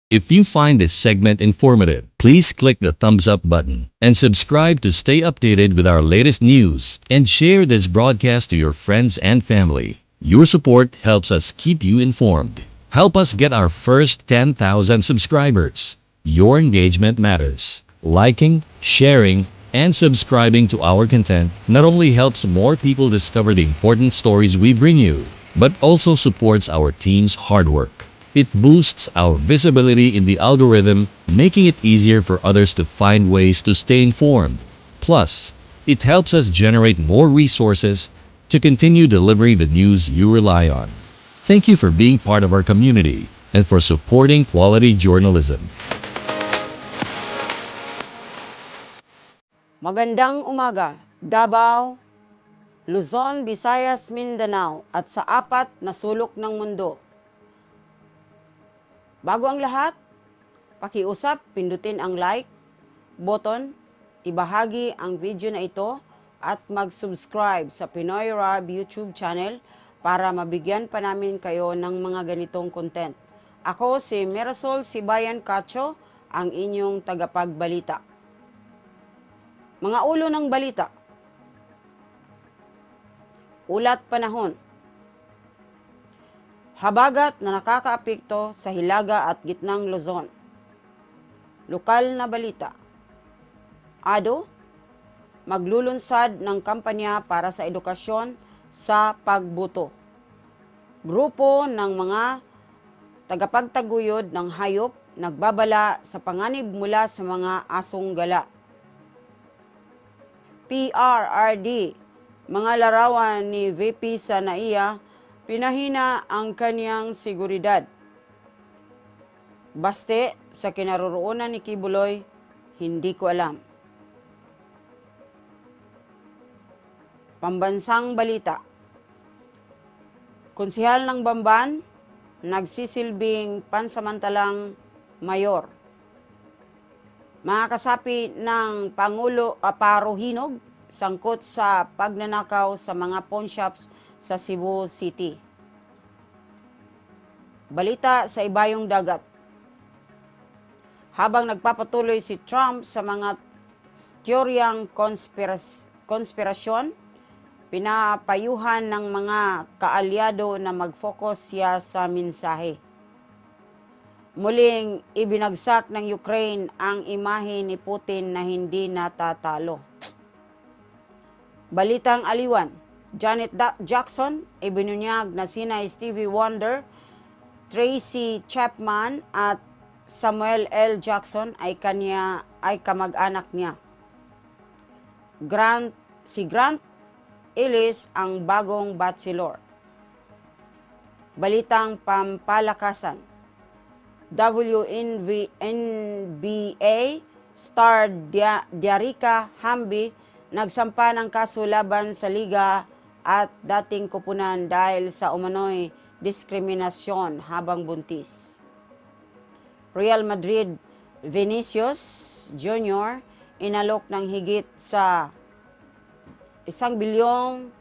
If you find this segment informative, please click the thumbs up button and subscribe to stay updated with our latest news and share this broadcast to your friends and family. Your support helps us keep you informed. Help us get our first 10,000 subscribers. Your engagement matters. Liking, sharing, and subscribing to our content not only helps more people discover the important stories we bring you, but also supports our team's hard work. It boosts our visibility in the algorithm, making it easier for others to find ways to stay informed. Plus, it helps us generate more resources to continue delivering the news you rely on. Thank you for being part of our community and for supporting quality journalism. Magandang umaga, Davao, Luzon, Visayas, Mindanao at sa apat na sulok ng mundo. Bago ang lahat, pakiusap, pindutin ang like button, ibahagi ang video na ito at mag-subscribe sa Pinoy Rab YouTube channel para mabigyan pa namin kayo ng mga ganitong content. Ako si Mirasol Sibayan Cacho, ang inyong tagapagbalita. Mga ulo ng balita. Ulat panahon. Habagat na nakakaapekto sa Hilaga at Gitnang Luzon. Lokal na balita. ADO, maglulunsad ng kampanya para sa edukasyon sa pagbuto. Grupo ng mga tagapagtaguyod ng hayop nagbabala sa panganib mula sa mga asong gala. PRRD, mga larawan ni VP sa NAIA, pinahina ang kaniyang seguridad. Baste sa kinaroroonan ni Kibuloy, hindi ko alam. Pambansang balita. Konsehal ng Bamban, nagsisilbing pansamantalang mayor. Mga kasapi ng Pangulo Parohinog, sangkot sa pagnanakaw sa mga pawn shops sa Cebu City. Balita sa ibayong dagat. Habang nagpapatuloy si Trump sa mga teoryang konspirasyon, pinapayuhan ng mga kaalyado na mag-focus siya sa mensahe. Muling ibinagsak ng Ukraine ang imahe ni Putin na hindi natatalo. Balitang aliwan. Janet Jackson ibinunyag na sina Stevie Wonder, Tracy Chapman at Samuel L. Jackson ay kamag-anak niya. Si Grant Ellis ang bagong bachelor. Balitang pampalakasan. WNBA star Diarika Hamby nagsampa ng kaso laban sa liga at dating kupunan dahil sa umano'y diskriminasyon habang buntis. Real Madrid Vinicius Jr. inalok ng higit sa $1 bilyong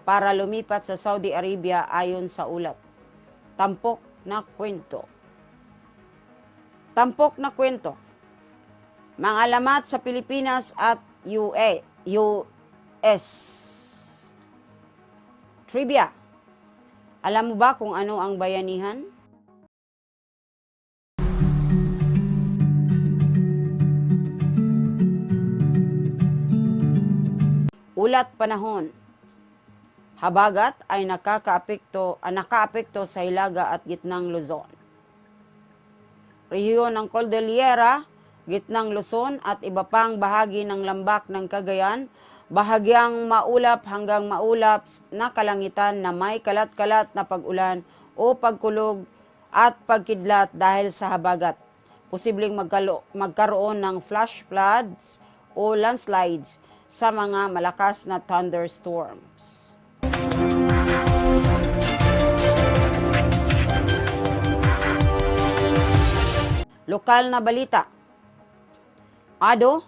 para lumipat sa Saudi Arabia ayon sa ulat. Tampok na kwento. Tampok na kwento. Mga alamat sa Pilipinas at US. Trivia. Alam mo ba kung ano ang bayanihan? Ulat panahon. Habagat ay nakaapekto sa Hilaga at Gitnang Luzon. Rehiyon ng Cordillera, Gitnang Luzon at iba pang bahagi ng lambak ng Cagayan, bahagyang maulap hanggang maulap na kalangitan na may kalat-kalat na pag-ulan o pagkulog at pagkidlat dahil sa habagat. Posibleng magkaroon ng flash floods o landslides sa mga malakas na thunderstorms. Lokal na balita. ADO,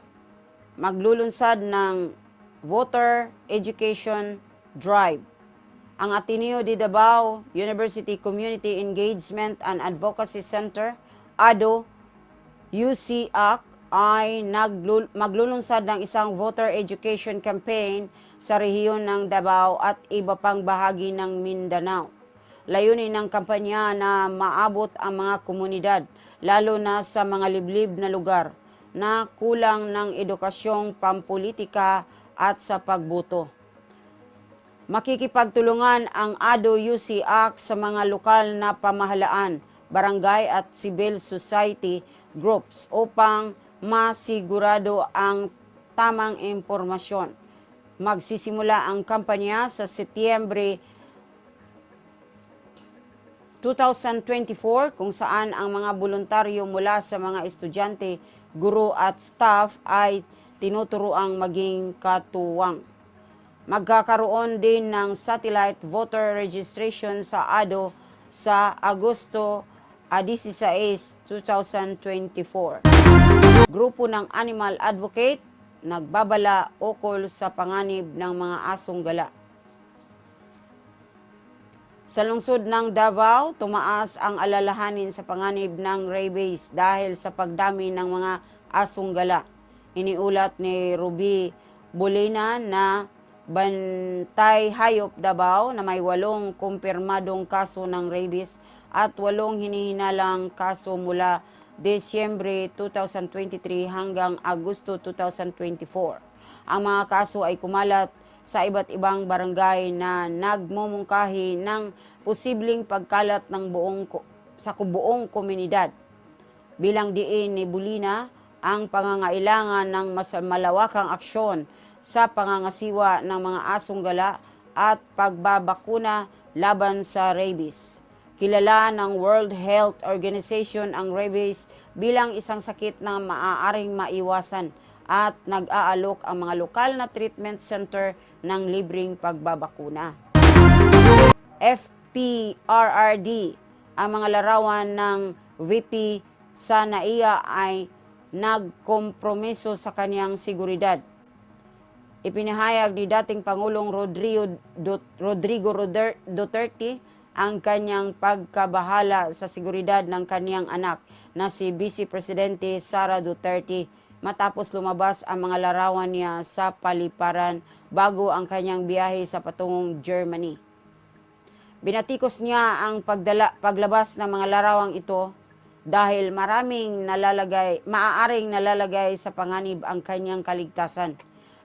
maglulunsad ng Voter Education Drive. Ang Ateneo de Davao University Community Engagement and Advocacy Center, ADO, UCAC, ay maglulunsad ng isang voter education campaign sa rehiyon ng Davao at iba pang bahagi ng Mindanao. Layunin ng kampanya na maabot ang mga komunidad, lalo na sa mga liblib na lugar na kulang ng edukasyong pampolitika at sa pagboto. Makikipagtulungan ang ADO-UCAC sa mga lokal na pamahalaan, barangay at civil society groups upang masigurado ang tamang impormasyon. Magsisimula ang kampanya sa Setyembre 2024 kung saan ang mga voluntaryo mula sa mga estudyante, guro at staff ay tinuturuang maging katuwang. Magkakaroon din ng satellite voter registration sa ADO sa Agosto 16, 2024. Grupo ng Animal Advocate nagbabala ukol sa panganib ng mga asong gala. Sa lungsod ng Davao, tumaas ang alalahanin sa panganib ng rabies dahil sa pagdami ng mga asong gala. Iniulat ni Ruby Bolina na Bantay Hayop Davao na may 8 kumpirmadong kaso ng rabies at 8 hinihinalang kaso mula Desyembre 2023 hanggang Agosto 2024. Ang mga kaso ay kumalat sa iba't ibang barangay na nagmumungkahi ng posibleng pagkalat ng buong komunidad. Bilang diin ni Bolina, ang pangangailangan ng mas malawakang aksyon sa pangangasiwa ng mga asong gala at pagbabakuna laban sa rabies. Kilala ng World Health Organization ang rabies bilang isang sakit na maaaring maiwasan at nag-aalok ang mga lokal na treatment center ng libreng pagbabakuna. FPRRD, ang mga larawan ng VP sa NAIA ay nagkompromiso sa kanyang seguridad. Ipinahayag ni dating Pangulong Rodrigo Duterte ang kanyang pagkabahala sa seguridad ng kanyang anak na si Vice Presidente Sara Duterte matapos lumabas ang mga larawan niya sa paliparan bago ang kanyang biyahe sa patungong Germany. Binatikos niya ang paglabas ng mga larawang ito dahil maaaring nalalagay sa panganib ang kanyang kaligtasan.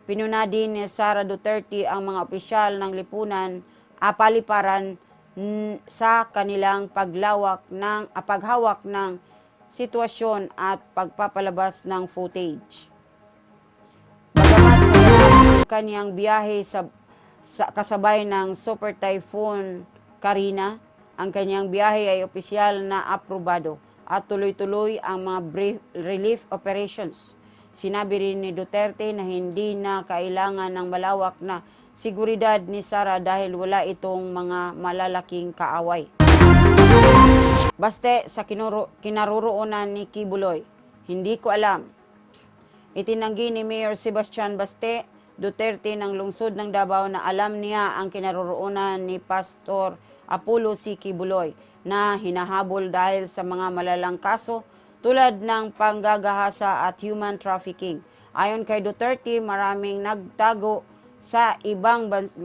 Pinuna din ni Sara Duterte ang mga opisyal ng lipunan paliparan sa kanilang paghawak ng sitwasyon at pagpapalabas ng footage. Bagamat naganap ang kanyang biyahe sa kasabay ng Super Typhoon Karina, ang kanyang biyahe ay opisyal na aprobado at tuloy-tuloy ang mga relief operations. Sinabi rin ni Duterte na hindi na kailangan ng malawak na seguridad ni Sara dahil wala itong mga malalaking kaaway. Baste sa kinaroroonan ni Kibuloy, hindi ko alam. Itinanggi ni Mayor Sebastian Baste Duterte ng lungsod ng Davao na alam niya ang kinaroroonan ni Pastor Apollo C. Kibuloy na hinahabol dahil sa mga malalang kaso tulad ng panggagahasa at human trafficking. Ayon kay Duterte, maraming nagtago sa ibang bansa,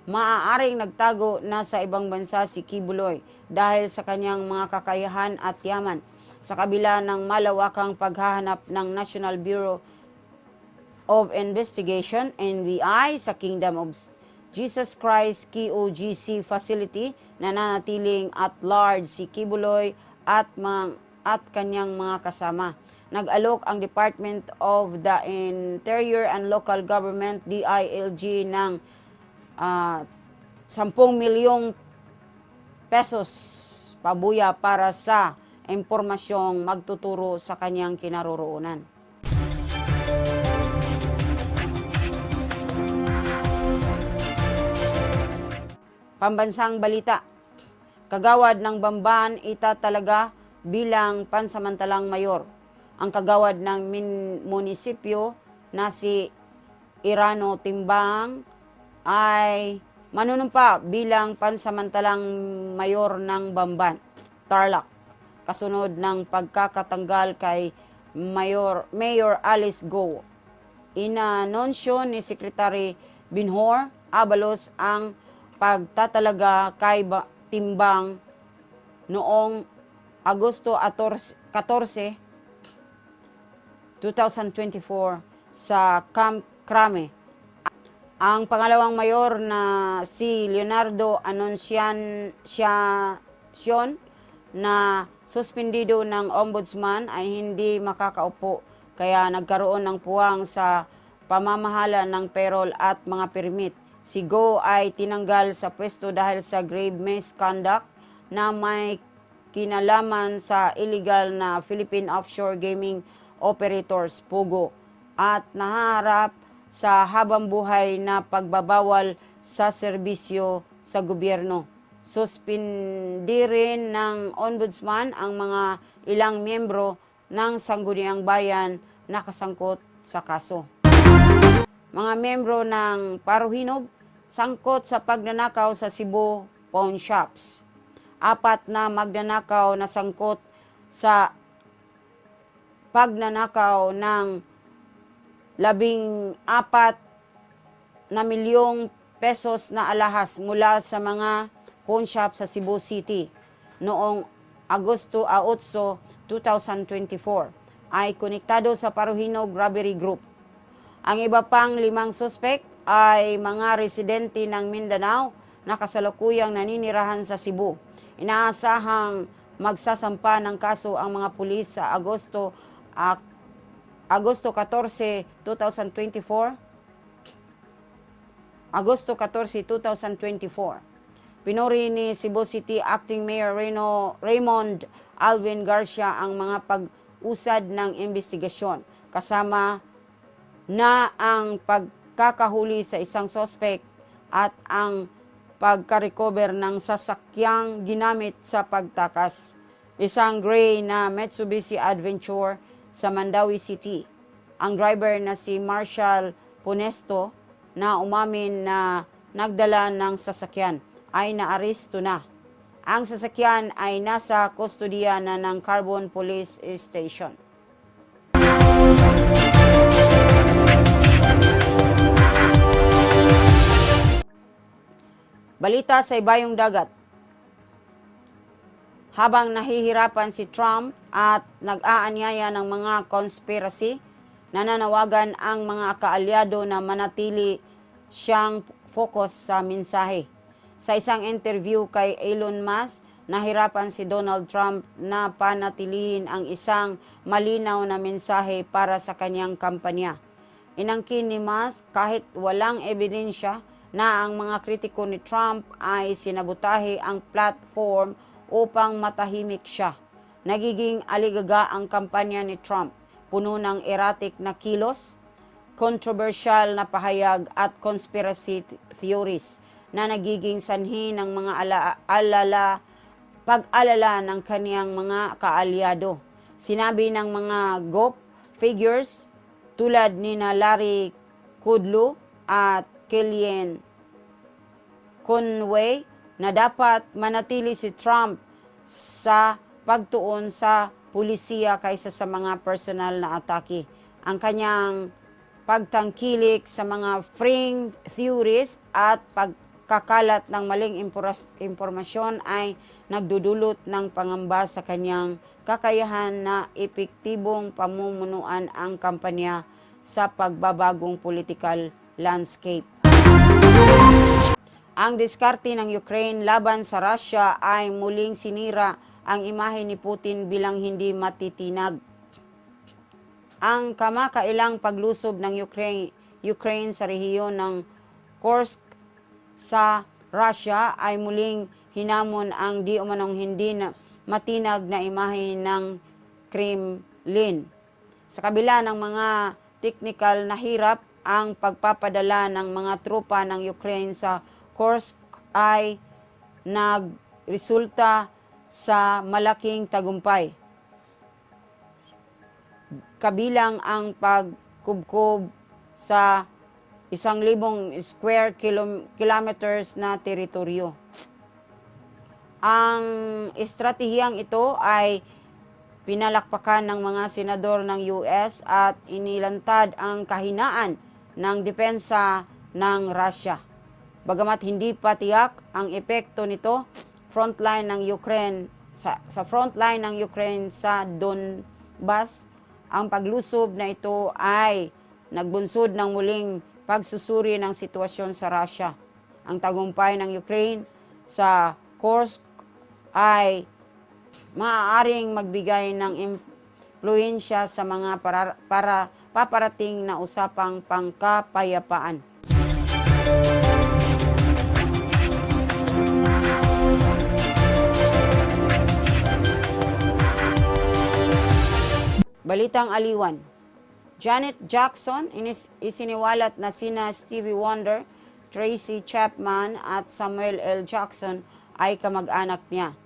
maaaring nagtago na sa ibang bansa si Kibuloy dahil sa kanyang mga kakayahan at yaman. Sa kabila ng malawakang paghahanap ng National Bureau of Investigation, NBI, sa Kingdom of Jesus Christ KOGC facility, nananatiling at large si Kibuloy at kanyang mga kasama. Nag-alok ang Department of the Interior and Local Government DILG ng 10 milyong pesos pabuya para sa impormasyong magtuturo sa kanyang kinaroroonan. Pambansang balita. Kagawad ng Bamban itatalaga bilang pansamantalang mayor. Ang kagawad ng munisipyo na si Irano Timbang ay manunumpa bilang pansamantalang mayor ng Bamban, Tarlac, kasunod ng pagkakatanggal kay Mayor Alice Go. Inanunsyo ni Secretary Binhor Abalos ang pagtatalaga kay Timbang noong Agosto 14, 2024 sa Camp Crame. Ang pangalawang mayor na si Leonardo Anunciacion na suspendido ng ombudsman ay hindi makakaupo kaya nagkaroon ng puwang sa pamamahala ng payroll at mga permit. Si Go ay tinanggal sa pwesto dahil sa grave misconduct na may kinalaman sa illegal na Philippine Offshore Gaming Operators, POGO, at nahaharap sa habang-buhay na pagbabawal sa serbisyo sa gobyerno. Suspindi rin ng ombudsman ang mga ilang miyembro ng Sangguniang Bayan na kasangkot sa kaso. Mga miyembro ng Paruhinog sangkot sa pagnanakaw sa Cebu pawn shops. 4 na magnanakaw na sangkot sa pagnanakaw ng 14 na milyong pesos na alahas mula sa mga pawn shop sa Cebu City noong Agosto 8, 2024 ay konektado sa Paruhinog Robbery Group. Ang iba pang 5 suspek ay mga residente ng Mindanao na kasalukuyang naninirahan sa Cebu. Inaasahang magsasampa ng kaso ang mga pulis sa Agosto 14, 2024. Agosto 14, 2024. Pinuri ni Cebu City Acting Mayor Raymond Alvin Garcia ang mga pag-usad ng investigasyon kasama na ang pagkakahuli sa isang suspect at ang pagka-recover ng sasakyang ginamit sa pagtakas. Isang gray na Mitsubishi Adventure sa Mandawi City. Ang driver na si Marshall Punesto na umamin na nagdala ng sasakyan ay naaresto na. Ang sasakyan ay nasa kustodiya na ng Carbon Police Station. Balita sa ibayong dagat. Habang nahihirapan si Trump at nag-aanyaya ng mga conspiracy, nananawagan ang mga kaalyado na manatili siyang focus sa mensahe. Sa isang interview kay Elon Musk, nahirapan si Donald Trump na panatilihin ang isang malinaw na mensahe para sa kanyang kampanya. Inangkin ni Musk kahit walang ebidensya na ang mga kritiko ni Trump ay sinabotahe ang platform upang matahimik siya. Nagiging aligaga ang kampanya ni Trump, puno ng erratic na kilos, controversial na pahayag at conspiracy theories na nagiging sanhi ng mga pag-alala ng kaniyang mga kaalyado. Sinabi ng mga GOP figures tulad ni na Larry Kudlow at Kellyanne Conway na dapat manatili si Trump sa pagtuon sa pulisiya kaysa sa mga personal na atake. Ang kanyang pagtangkilik sa mga fringe theories at pagkakalat ng maling impormasyon ay nagdudulot ng pangamba sa kanyang kakayahan na epektibong pamumunuan ang kampanya sa pagbabagong political landscape. Ang diskarte ng Ukraine laban sa Russia ay muling sinira ang imahe ni Putin bilang hindi matitinag. Ang kamakailang paglusob ng Ukraine sa rehiyon ng Kursk sa Russia ay muling hinamon ang di umanong hindi na matinag na imahe ng Kremlin. Sa kabila ng mga teknikal na hirap, ang pagpapadala ng mga tropa ng Ukraine sa Kursk ay nagresulta sa malaking tagumpay. Kabilang ang pagkubkob sa 1,000 square kilometers na teritoryo. Ang estratehiyang ito ay pinalakpakan ng mga senador ng US at inilantad ang kahinaan ng depensa ng Russia. Bagamat hindi pa tiyak ang epekto nito frontline ng Ukraine sa frontline ng Ukraine sa Donbas, ang paglusob na ito ay nagbunsod ng muling pagsusuri ng sitwasyon sa Russia. Ang tagumpay ng Ukraine sa Kursk ay maaaring magbigay ng impluwensya sa mga para paparating na usapang pangkapayapaan. Balitang aliwan. Janet Jackson, isiniwalat na sina Stevie Wonder, Tracy Chapman at Samuel L. Jackson ay kamag-anak niya.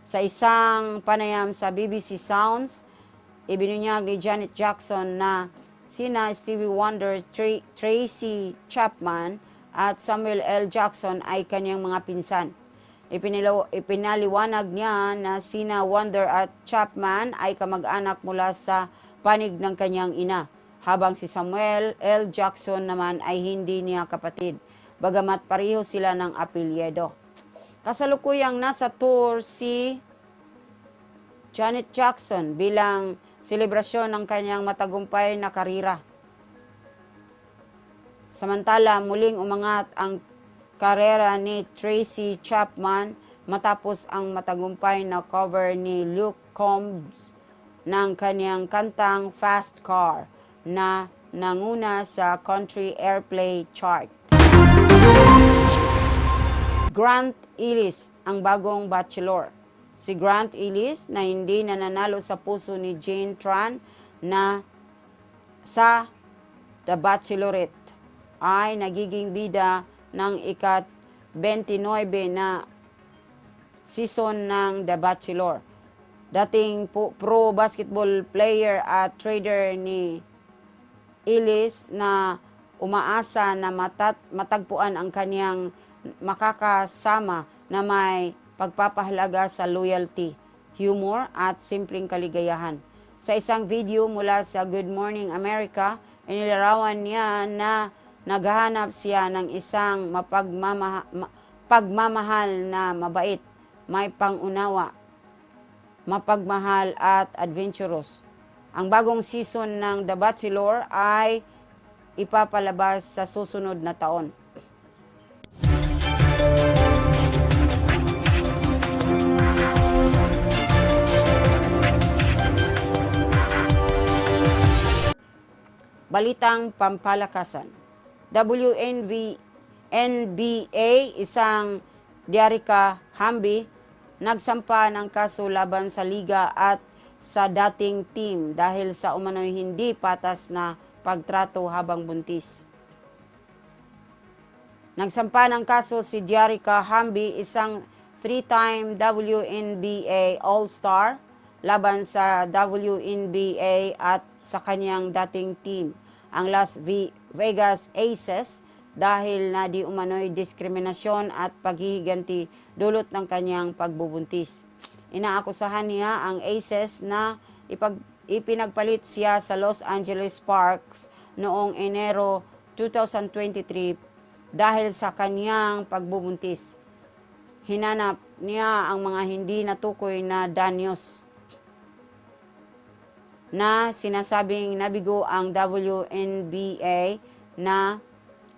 Sa isang panayam sa BBC Sounds, ibinunyag ni Janet Jackson na sina Stevie Wonder, Tracy Chapman at Samuel L. Jackson ay kanyang mga pinsan. Ipinaliwanag niya na sina Wonder at Chapman ay kamag-anak mula sa panig ng kanyang ina, habang si Samuel L. Jackson naman ay hindi niya kapatid, bagamat pareho sila ng apelyido. Kasalukuyang nasa tour si Janet Jackson bilang selebrasyon ng kanyang matagumpay na karera. Samantala, muling umangat ang karera ni Tracy Chapman matapos ang matagumpay na cover ni Luke Combs ng kanyang kantang Fast Car na nanguna sa Country Airplay chart. Grant Ellis ang bagong bachelor. Si Grant Ellis na hindi nananalo sa puso ni Jane Tran na sa The Bachelorette ay nagiging bida ng ika-29 na season ng The Bachelor. Dating pro basketball player at trader ni Ellis na umaasa na matagpuan ang kaniyang makakasama na may pagpapahalaga sa loyalty, humor at simpleng kaligayahan. Sa isang video mula sa Good Morning America, inilarawan niya na naghahanap siya ng isang pagmamahal na mabait, may pangunawa, mapagmahal at adventurous. Ang bagong season ng The Bachelor ay ipapalabas sa susunod na taon. Balitang pampalakasan. NBA isang Diarika Hamby nagsampa ng kaso laban sa liga at sa dating team dahil sa umano'y hindi patas na pagtrato habang buntis. Nagsampa ng kaso si Diarika Hamby, isang 3-time WNBA All-Star, laban sa WNBA at sa kanyang dating team, ang Las Vegas Aces, dahil na di umano'y diskriminasyon at paghihiganti dulot ng kanyang pagbubuntis. Inaakusahan niya ang Aces na ipinagpalit siya sa Los Angeles Sparks noong Enero 2023 dahil sa kanyang pagbubuntis. Hinanap niya ang mga hindi natukoy na danyos na sinasabing nabigo ang WNBA na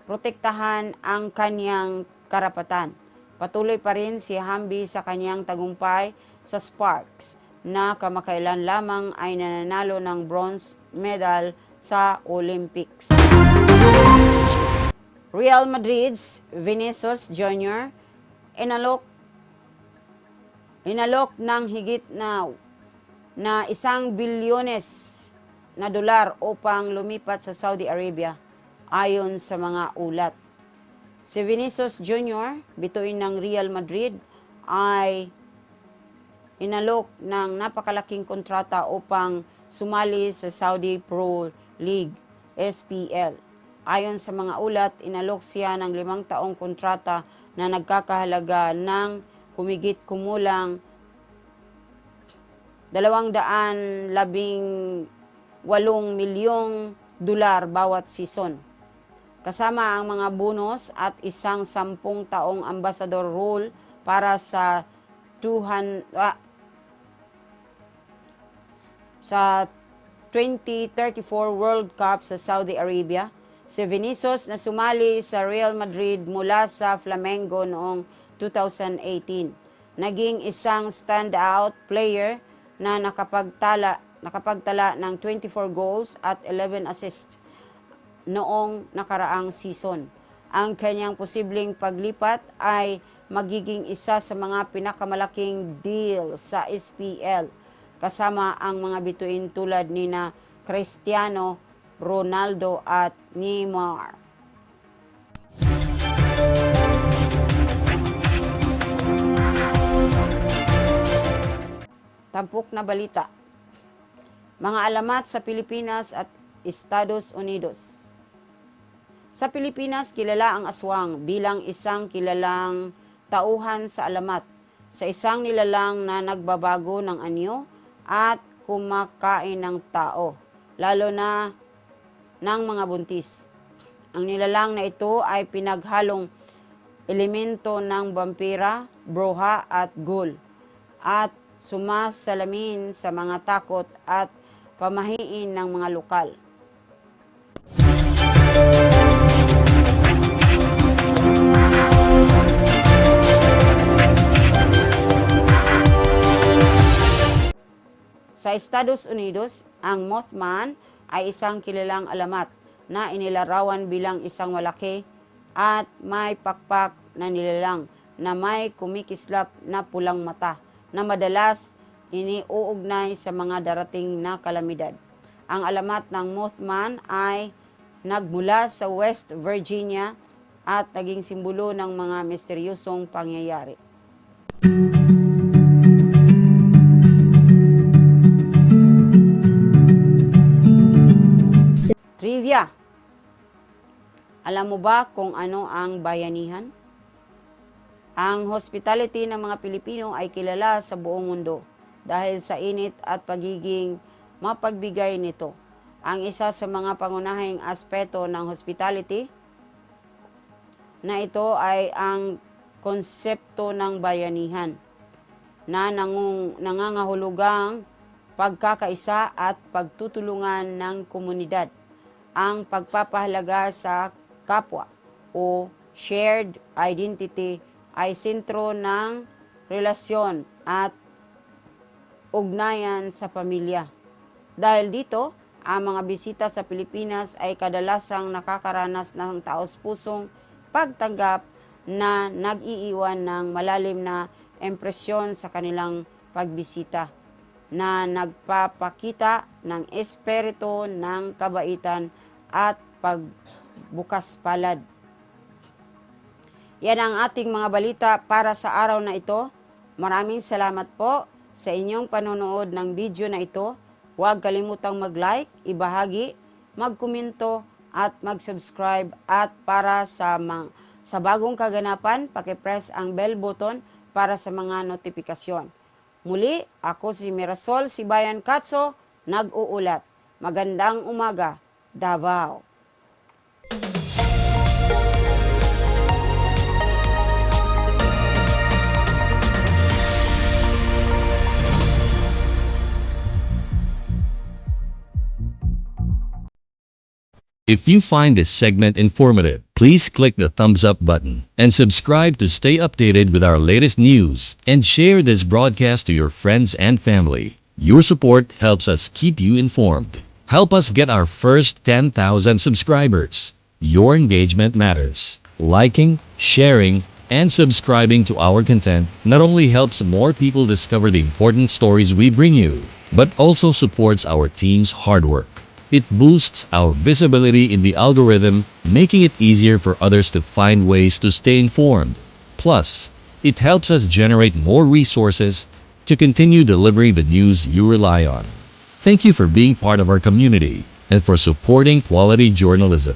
protektahan ang kanyang karapatan. Patuloy pa rin si Hamby sa kanyang tagumpay sa Sparks na kamakailan lamang ay nananalo ng bronze medal sa Olympics. Real Madrid's Vinicius Jr. inalok ng higit na $1 billion upang lumipat sa Saudi Arabia ayon sa mga ulat. Si Vinicius Jr., bituin ng Real Madrid, ay inalok ng napakalaking kontrata upang sumali sa Saudi Pro League, SPL. Ayon sa mga ulat, inalok siya ng 5 taong kontrata na nagkakahalaga ng humigit kumulang $218 milyong bawat season. Kasama ang mga bonus at isang 10 taong ambassador role para sa 2034 World Cup sa Saudi Arabia. Si Vinicius na sumali sa Real Madrid mula sa Flamengo noong 2018. Naging isang standout player na nakapagtala ng 24 goals at 11 assists noong nakaraang season. Ang kanyang posibleng paglipat ay magiging isa sa mga pinakamalaking deal sa SPL, kasama ang mga bituin tulad nina Cristiano Ronaldo at Neymar. Tampok na balita. Mga alamat sa Pilipinas at Estados Unidos. Sa Pilipinas, kilala ang aswang bilang isang kilalang tauhan sa alamat, sa isang nilalang na nagbabago ng anyo at kumakain ng tao, lalo na ng mga buntis. Ang nilalang na ito ay pinaghalong elemento ng vampira, bruha at ghoul, at sumasalamin sa mga takot at pamahiin ng mga lokal. Sa Estados Unidos, ang Mothman ay isang kilalang alamat na inilarawan bilang isang malaki at may pakpak na nilalang na may kumikislap na pulang mata na madalas iniuugnay sa mga darating na kalamidad. Ang alamat ng Mothman ay nagmula sa West Virginia at naging simbolo ng mga misteryosong pangyayari. Trivia. Alam mo ba kung ano ang bayanihan? Ang hospitality ng mga Pilipino ay kilala sa buong mundo dahil sa init at pagiging mapagbigay nito. Ang isa sa mga pangunahing aspeto ng hospitality na ito ay ang konsepto ng bayanihan na nangangahulugang pagkakaisa at pagtutulungan ng komunidad. Ang pagpapahalaga sa kapwa o shared identity ay sentro ng relasyon at ugnayan sa pamilya. Dahil dito, ang mga bisita sa Pilipinas ay kadalasang nakakaranas ng taos-pusong pagtanggap na nag-iiwan ng malalim na impresyon sa kanilang pagbisita, na nagpapakita ng espiritu ng kabaitan at pagbukas palad. Yan ang ating mga balita para sa araw na ito. Maraming salamat po sa inyong panonood ng video na ito. Huwag kalimutang mag-like, ibahagi, magkomento at mag-subscribe, at para sa bagong kaganapan, paki-press ang bell button para sa mga notifikasyon. Muli, ako si Mirasol Sibayan Katso, nag-uulat. Magandang umaga, Davao. If you find this segment informative, please click the thumbs up button and subscribe to stay updated with our latest news, and share this broadcast to your friends and family. Your support helps us keep you informed. Help us get our first 10,000 subscribers. Your engagement matters. Liking, sharing, and subscribing to our content not only helps more people discover the important stories we bring you, but also supports our team's hard work. It boosts our visibility in the algorithm, making it easier for others to find ways to stay informed. Plus, it helps us generate more resources to continue delivering the news you rely on. Thank you for being part of our community and for supporting quality journalism.